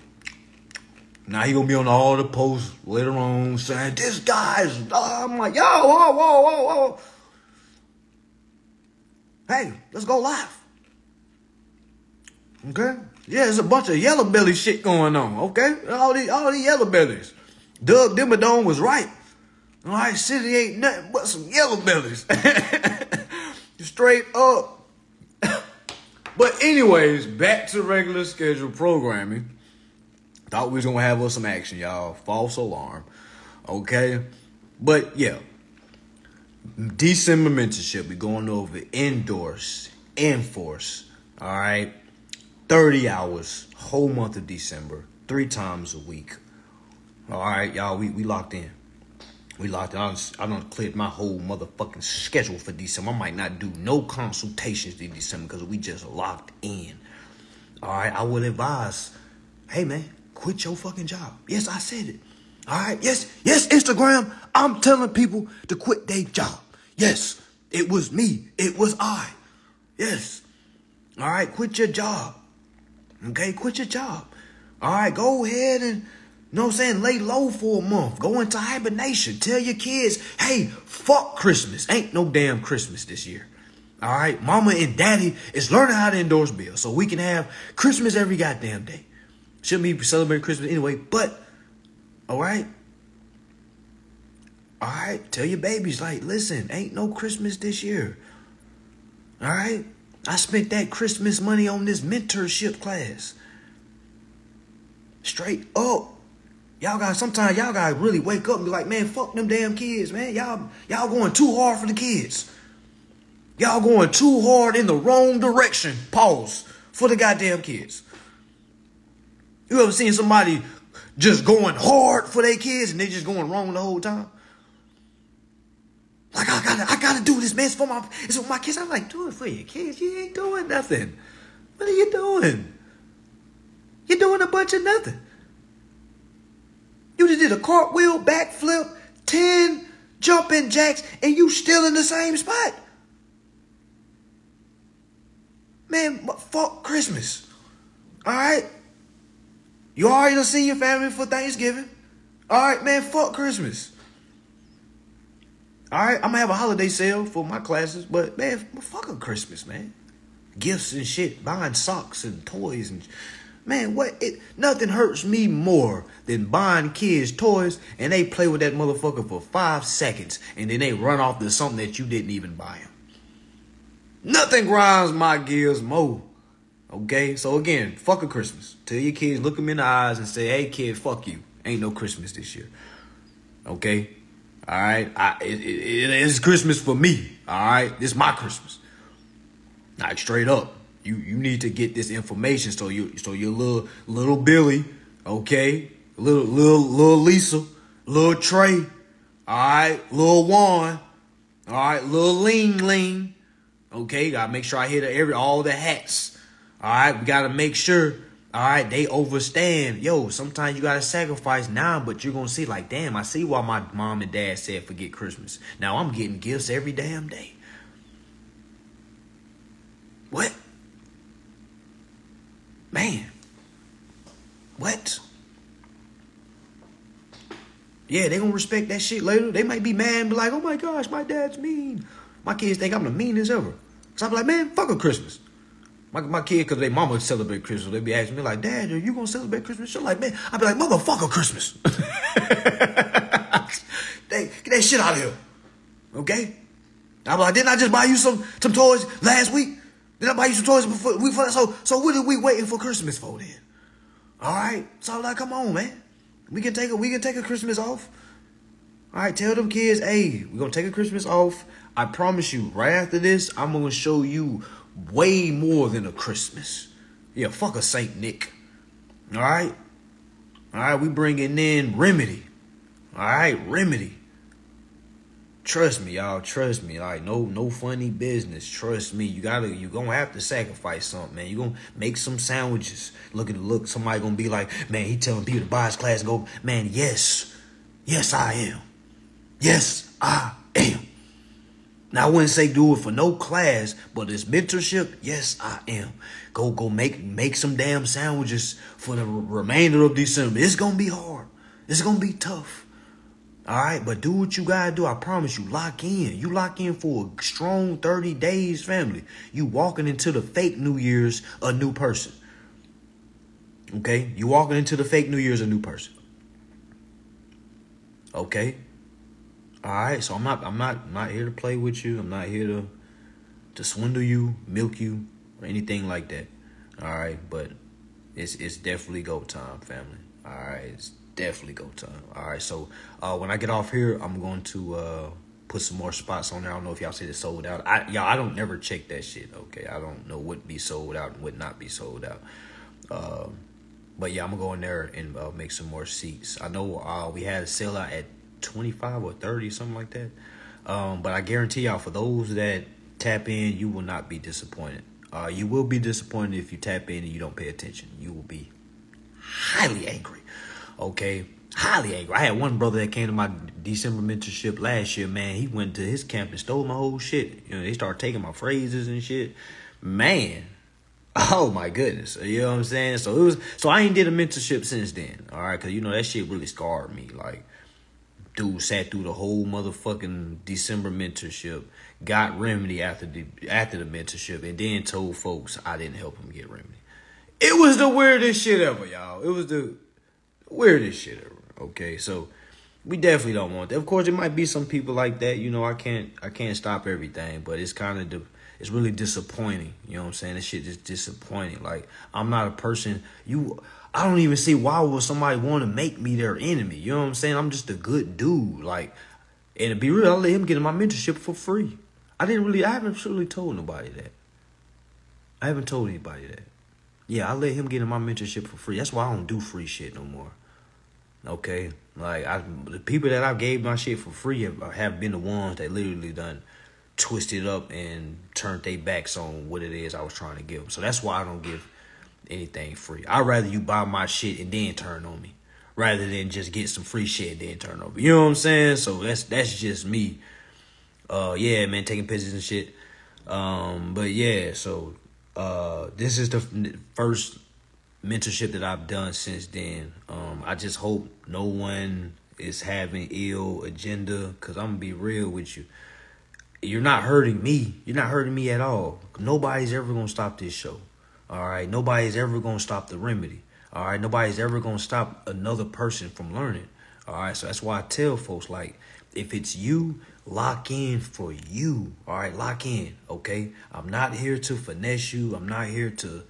Now he gonna be on all the posts later on saying, this guy's, I'm like, yo, whoa. Hey, let's go live. Okay? Yeah, there's a bunch of yellow belly shit going on, okay? All these yellow bellies. Doug Dimmadome was right. All right, city ain't nothing but some yellow bellies. Straight up. But anyways, back to regular scheduled programming. Thought we was going to have us some action, y'all. False alarm. Okay? But, yeah. December mentorship. We're going over endorse, enforce. All right? 30 hours. Whole month of December. 3 times a week. All right, y'all. We locked in. We locked in. I done cleared my whole motherfucking schedule for December. I might not do no consultations in December because we just locked in. All right? I would advise, hey, man. Quit your fucking job. Yes, I said it. All right. Yes, Instagram. I'm telling people to quit their job. Yes, it was me. It was I. Yes. All right. Quit your job. Okay. Quit your job. All right. Go ahead and, you know what I'm saying, lay low for a month. Go into hibernation. Tell your kids, hey, fuck Christmas. Ain't no damn Christmas this year. All right. Mama and daddy is learning how to endorse bills so we can have Christmas every goddamn day. Shouldn't be celebrating Christmas anyway, but, all right? All right, tell your babies, like, listen, ain't no Christmas this year. All right? I spent that Christmas money on this mentorship class. Straight up. Sometimes y'all gotta really wake up and be like, man, fuck them damn kids, man. Y'all going too hard for the kids. Y'all going too hard in the wrong direction. Pause. For the goddamn kids. You ever seen somebody just going hard for their kids and they just going wrong the whole time? Like, I gotta do this, man. It's for my kids. I'm like, do it for your kids. You ain't doing nothing. What are you doing? You're doing a bunch of nothing. You just did a cartwheel, backflip, 10 jumping jacks, and you still in the same spot. Man, fuck Christmas. All right? You already done seen your family for Thanksgiving. All right, man, fuck Christmas. All right, I'm going to have a holiday sale for my classes, but, man, fuck a Christmas, man. Gifts and shit, buying socks and toys. And man, nothing hurts me more than buying kids toys and they play with that motherfucker for 5 seconds and then they run off to something that you didn't even buy them. Nothing grinds my gears more Okay, so again, fuck a Christmas. Tell your kids, look them in the eyes and say, hey, kid, fuck you. Ain't no Christmas this year. Okay? All right? It is Christmas for me. All right? This is my Christmas. Like, straight up. You need to get this information so your little Billy, okay? Little Lisa, little Trey, all right? Little Juan, all right? Little Ling. Okay? Gotta make sure I hit all the hats. All right, we got to make sure, all right, they overstand. Yo, sometimes you got to sacrifice now, but you're going to see like, damn, I see why my mom and dad said forget Christmas. Now I'm getting gifts every damn day. What? Man. What? Yeah, they going to respect that shit later. They might be mad and be like, oh my gosh, my dad's mean. My kids think I'm the meanest ever. So I'm like, man, fuck a Christmas. My kid, because their mama celebrate Christmas, they be asking me like, Dad, are you going to celebrate Christmas? She's like, man, I be like, motherfucker Christmas. Get that shit out of here. Okay? I be like, didn't I just buy you some toys last week? Did I buy you some toys before we so what are we waiting for Christmas for then? All right? So I'm like, come on, man. We can take a Christmas off. All right, tell them kids, hey, we're going to take a Christmas off. I promise you, right after this, I'm going to show you way more than a Christmas. Yeah, fuck a Saint Nick. All right? All right, we bringing in Remedy. All right, Remedy. Trust me, y'all. Trust me. Like, no funny business. Trust me. You gonna have to sacrifice something, man. You gonna make some sandwiches. Look, somebody gonna be like, man, he telling people to buy his class and go, man, yes. Yes, I am. Yes, I am. Now, I wouldn't say do it for no class, but it's mentorship. Yes, I am. Go make some damn sandwiches for the remainder of December. It's going to be hard. It's going to be tough. All right, but do what you got to do. I promise you, lock in. You lock in for a strong 30 days, family. You walking into the fake New Year's a new person. Okay? You walking into the fake New Year's a new person. Okay? All right, so I'm not here to play with you. I'm not here to swindle you, milk you, or anything like that. All right, but it's definitely go time, family. All right, it's definitely go time. All right, so when I get off here, I'm going to put some more spots on there. I don't know if y'all said it's sold out. I don't never check that shit. Okay, I don't know what be sold out and what not be sold out. But yeah, I'm gonna go in there and make some more seats. I know we had a sellout at 25 or 30, something like that. But I guarantee y'all, for those that tap in, you will not be disappointed. You will be disappointed if you tap in and you don't pay attention. You will be highly angry. Okay? Highly angry. I had one brother that came to my December mentorship last year, man. He went to his camp and stole my whole shit. You know, they started taking my phrases and shit. Man. Oh my goodness. You know what I'm saying? So I ain't did a mentorship since then. All right? Because, you know, that shit really scarred me. Like, dude sat through the whole motherfucking December mentorship, got Remedy after the mentorship, and then told folks I didn't help him get Remedy. It was the weirdest shit ever, y'all. It was the weirdest shit ever. Okay, so we definitely don't want that. Of course, there might be some people like that. You know, I can't stop everything, but it's kind of it's really disappointing. You know what I'm saying? This shit is disappointing. Like, I'm not a person I don't even see why would somebody want to make me their enemy. You know what I'm saying? I'm just a good dude. Like, and to be real, I let him get in my mentorship for free. I haven't really told nobody that. I haven't told anybody that. Yeah, I let him get in my mentorship for free. That's why I don't do free shit no more. Okay? Like, the people that I gave my shit for free have been the ones that literally done twisted up and turned their backs on what it is I was trying to give them. So that's why I don't give anything free. I'd rather you buy my shit and then turn on me, rather than just get some free shit and then turn over. You know what I'm saying? So that's just me. Yeah, man, taking pictures and shit. But yeah, so this is the first mentorship that I've done since then. I just hope no one is having ill agenda, because I'm gonna be real with you. You're not hurting me. You're not hurting me at all. Nobody's ever gonna stop this show. All right, nobody's ever going to stop the Remedy. All right, nobody's ever going to stop another person from learning. All right, so that's why I tell folks, like, if it's you, lock in for you. All right, lock in, okay? I'm not here to finesse you. I'm not here to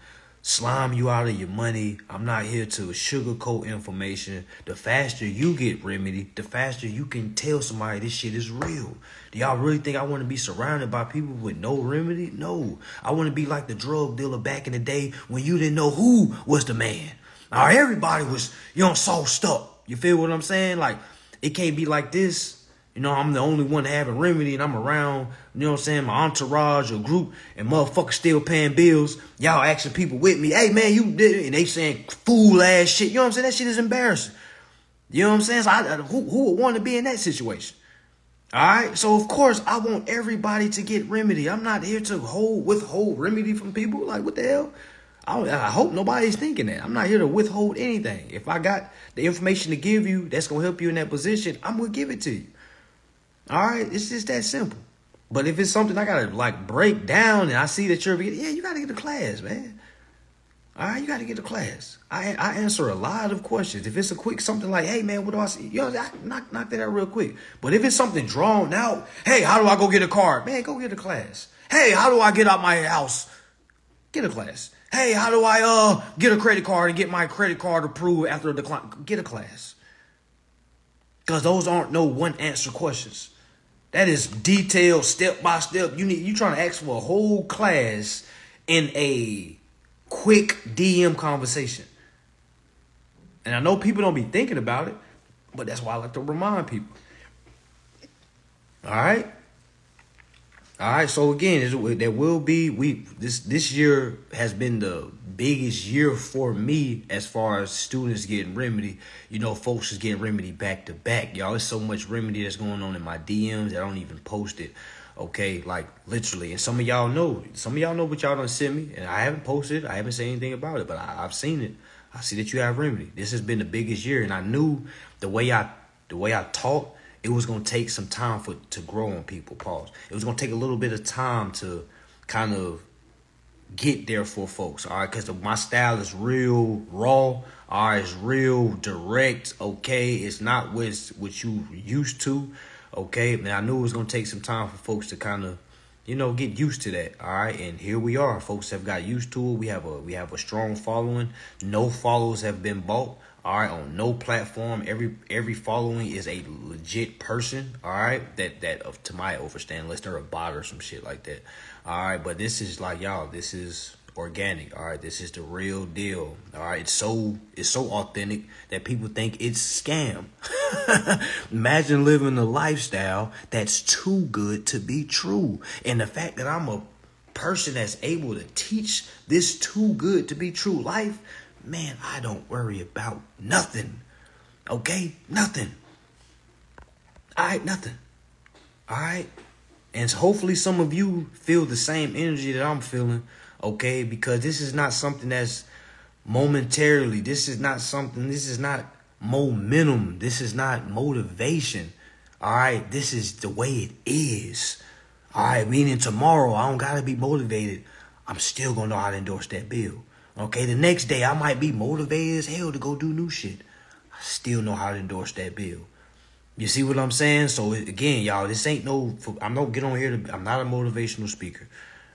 slime you out of your money. I'm not here to sugarcoat information. The faster you get remedy, the faster you can tell somebody this shit is real. Do y'all really think I want to be surrounded by people with no remedy? No. I want to be like the drug dealer back in the day when you didn't know who was the man. Now everybody was, sauced up. You feel what I'm saying? Like, it can't be like this. I'm the only one having remedy and I'm around, my entourage or group and motherfuckers still paying bills. Y'all asking people with me, hey, man, you did it. And they saying fool ass shit. You know what I'm saying? That shit is embarrassing. You know what I'm saying? So who would want to be in that situation? All right. So, of course, I want everybody to get remedy. I'm not here to withhold remedy from people. Like, what the hell? I hope nobody's thinking that. I'm not here to withhold anything. If I got the information to give you that's going to help you in that position, I'm going to give it to you. All right, it's just that simple. But if it's something I gotta break down and I see that you gotta get to class, man. All right, you gotta get to class. I answer a lot of questions. If it's a quick something like, hey man, what do I see? I knock that out real quick. But if it's something drawn out, hey, how do I go get a card? Man, go get a class. Hey, how do I get out my house? Get a class. Hey, how do I get a credit card and get my credit card approved after a decline? Get a class. Because those aren't no one answer questions. That is detailed, step by step. You trying to ask for a whole class in a quick DM conversation. And I know people don't be thinking about it, but that's why I like to remind people. All right. All right. So again, there will be this year has been the biggest year for me as far as students getting remedy. Folks is getting remedy back to back. Y'all, there's so much remedy that's going on in my DMs that I don't even post it. Okay, like literally. And some of y'all know what y'all done sent me. And I haven't posted it. I haven't said anything about it, but I've seen it. I see that you have remedy. This has been the biggest year. And I knew the way I taught, it was going to take some time to grow on people. Pause. It was going to take a little bit of time to kind of get there for folks. All right. Because my style is real raw. All right. It's real direct. Okay. It's not what you used to. Okay. And I knew it was going to take some time for folks to kind of, get used to that. All right. And here we are. Folks have got used to it. We have a strong following. No followers have been bought. All right, on no platform, every following is a legit person. All right, that to my understanding, unless they're a bot or some shit like that. All right, but this is like y'all. This is organic. All right, this is the real deal. All right, it's so authentic that people think it's scam. Imagine living a lifestyle that's too good to be true, and the fact that I'm a person that's able to teach this too good to be true life. Man, I don't worry about nothing. Okay? Nothing. All right? Nothing. All right? And hopefully some of you feel the same energy that I'm feeling. Okay? Because this is not something that's momentarily. This is not momentum. This is not motivation. All right? This is the way it is. All right? Meaning tomorrow, I don't got to be motivated. I'm still going to know how to endorse that bill. Okay, the next day I might be motivated as hell to go do new shit. I still know how to endorse that bill. You see what I'm saying? So again, y'all, this ain't I'm not get on here. I'm not a motivational speaker.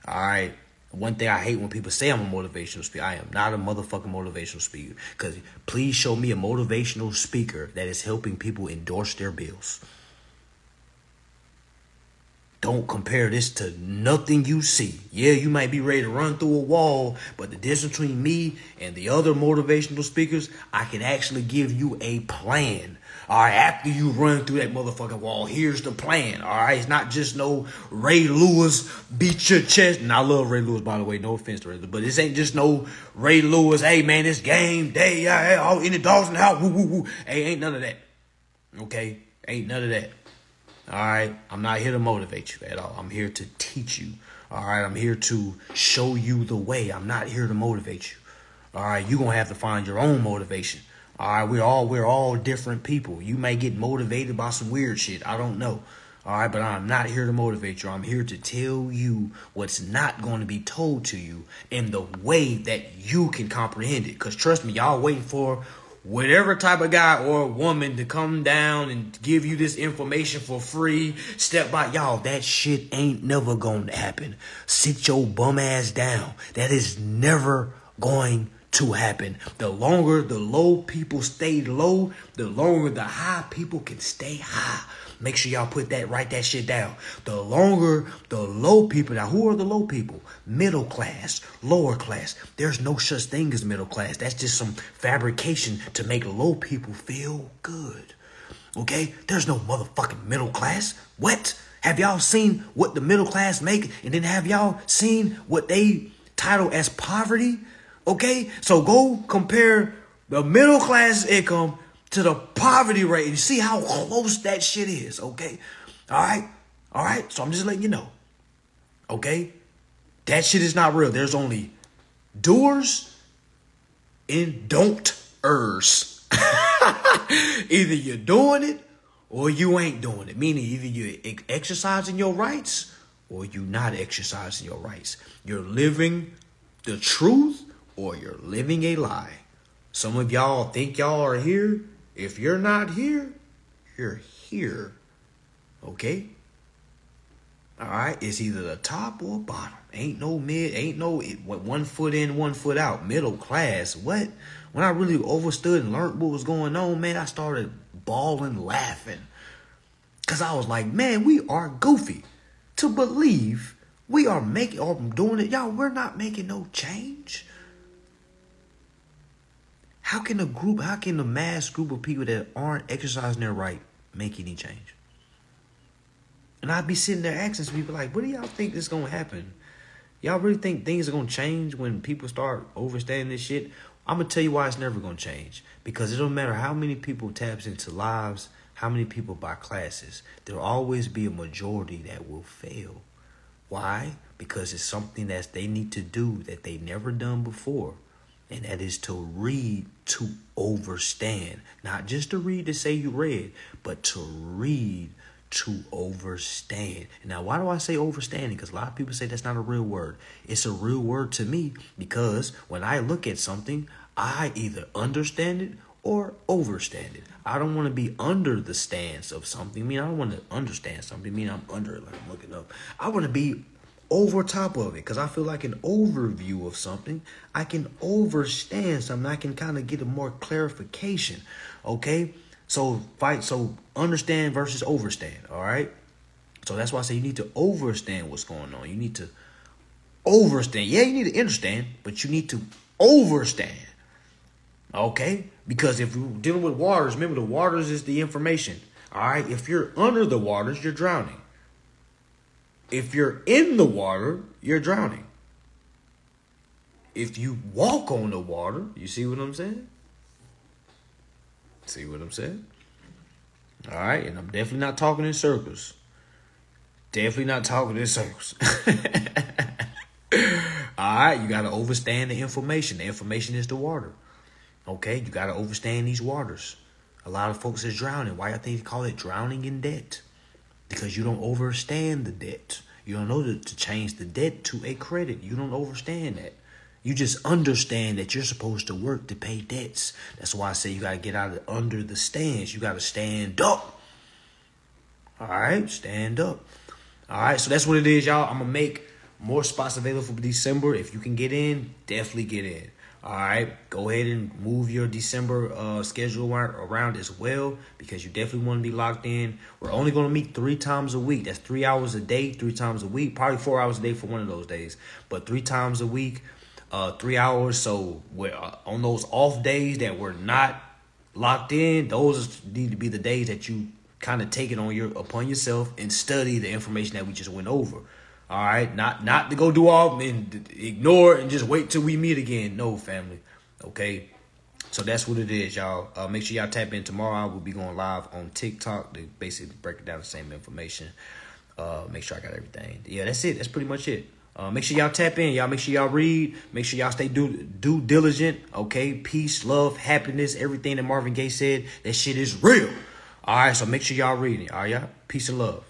All right. One thing I hate when people say I'm a motivational speaker. I am not a motherfucking motivational speaker. Because please show me a motivational speaker that is helping people endorse their bills. Don't compare this to nothing you see. Yeah, you might be ready to run through a wall, but the difference between me and the other motivational speakers, I can actually give you a plan. All right, after you run through that motherfucking wall, here's the plan. All right, it's not just no Ray Lewis beat your chest. And I love Ray Lewis, by the way. No offense to Ray Lewis, but this ain't just no Ray Lewis. Hey man, this game day, all in the dogs in the house. Woo, woo, woo. Hey, ain't none of that. Okay, ain't none of that. All right, I'm not here to motivate you at all. I'm here to teach you. All right, I'm here to show you the way. I'm not here to motivate you. All right, you're going to have to find your own motivation. All right, we're all different people. You may get motivated by some weird shit. I don't know. All right, but I'm not here to motivate you. I'm here to tell you what's not going to be told to you in the way that you can comprehend it. Because trust me, y'all waiting for whatever type of guy or woman to come down and give you this information for free, step by. Y'all, that shit ain't never gonna happen. Sit your bum ass down. That is never going to happen. The longer the low people stay low, the longer the high people can stay high. Make sure y'all write that shit down. The longer the low people, now who are the low people? Middle class, lower class. There's no such thing as middle class. That's just some fabrication to make low people feel good. Okay? There's no motherfucking middle class. What? Have y'all seen what the middle class make? And then have y'all seen what they title as poverty? Okay? So go compare the middle class income to the poverty rate and see how close that shit is. Okay? All right? All right? So I'm just letting you know. Okay? That shit is not real. There's only doers and don't-ers. Either you're doing it or you ain't doing it. Meaning either you're exercising your rights or you're not exercising your rights. You're living the truth or you're living a lie. Some of y'all think y'all are here. If you're not here, you're here. Okay? All right? It's either the top or bottom. Ain't no mid, ain't no 1 foot in, 1 foot out. Middle class. What? When I really overstood and learned what was going on, man, I started bawling, laughing. Because I was like, man, we are goofy to believe we are making or doing it. Y'all, we're not making no change. How can the mass group of people that aren't exercising their right make any change? And I'd be sitting there asking some people like, what do y'all think is going to happen? Y'all really think things are going to change when people start overstanding this shit? I'm going to tell you why it's never going to change. Because it don't matter how many people taps into lives, how many people buy classes. There'll always be a majority that will fail. Why? Because it's something that they need to do that they never done before. And that is to read to overstand. Not just to read to say you read, but to read to overstand. Now, why do I say overstanding? Because a lot of people say that's not a real word. It's a real word to me because when I look at something, I either understand it or overstand it. I don't want to be under the stance of something. I mean, I don't want to understand something. I mean, I'm under it, like I'm looking up. I want to be over top of it because I feel like an overview of something. I can overstand something. I can kind of get a more clarification. Okay? So understand versus overstand. All right? So that's why I say you need to overstand what's going on. You need to overstand. Yeah, you need to understand, but you need to overstand. Okay? Because if you're dealing with waters, remember the waters is the information. All right? If you're under the waters, you're drowning. If you're in the water, you're drowning. If you walk on the water, you see what I'm saying? See what I'm saying? All right, and I'm definitely not talking in circles. Definitely not talking in circles. All right, you got to understand the information. The information is the water. Okay, you got to understand these waters. A lot of folks is drowning. Why I think they call it drowning in debt? Because you don't understand the debt. You don't know to change the debt to a credit. You don't understand that. You just understand that you're supposed to work to pay debts. That's why I say you got to get out of under the stance. You got to stand up. All right, stand up. All right, so that's what it is, y'all. I'm going to make more spots available for December. If you can get in, definitely get in. All right, go ahead and move your December schedule around as well because you definitely want to be locked in. We're only going to meet 3 times a week. That's 3 hours a day, 3 times a week, probably 4 hours a day for one of those days. But 3 times a week, 3 hours. So we're, on those off days that we're not locked in, those need to be the days that you kind of take it upon yourself and study the information that we just went over. All right, not to go do all and ignore it and just wait till we meet again. No, family. Okay, so that's what it is, y'all. Make sure y'all tap in tomorrow. I will be going live on TikTok to basically break it down the same information. Make sure I got everything. Yeah, that's it. That's pretty much it. Make sure y'all tap in. Y'all make sure y'all read. Make sure y'all stay due diligent. Okay, peace, love, happiness, everything that Marvin Gaye said. That shit is real. All right, so make sure y'all reading. All right, y'all. Peace and love.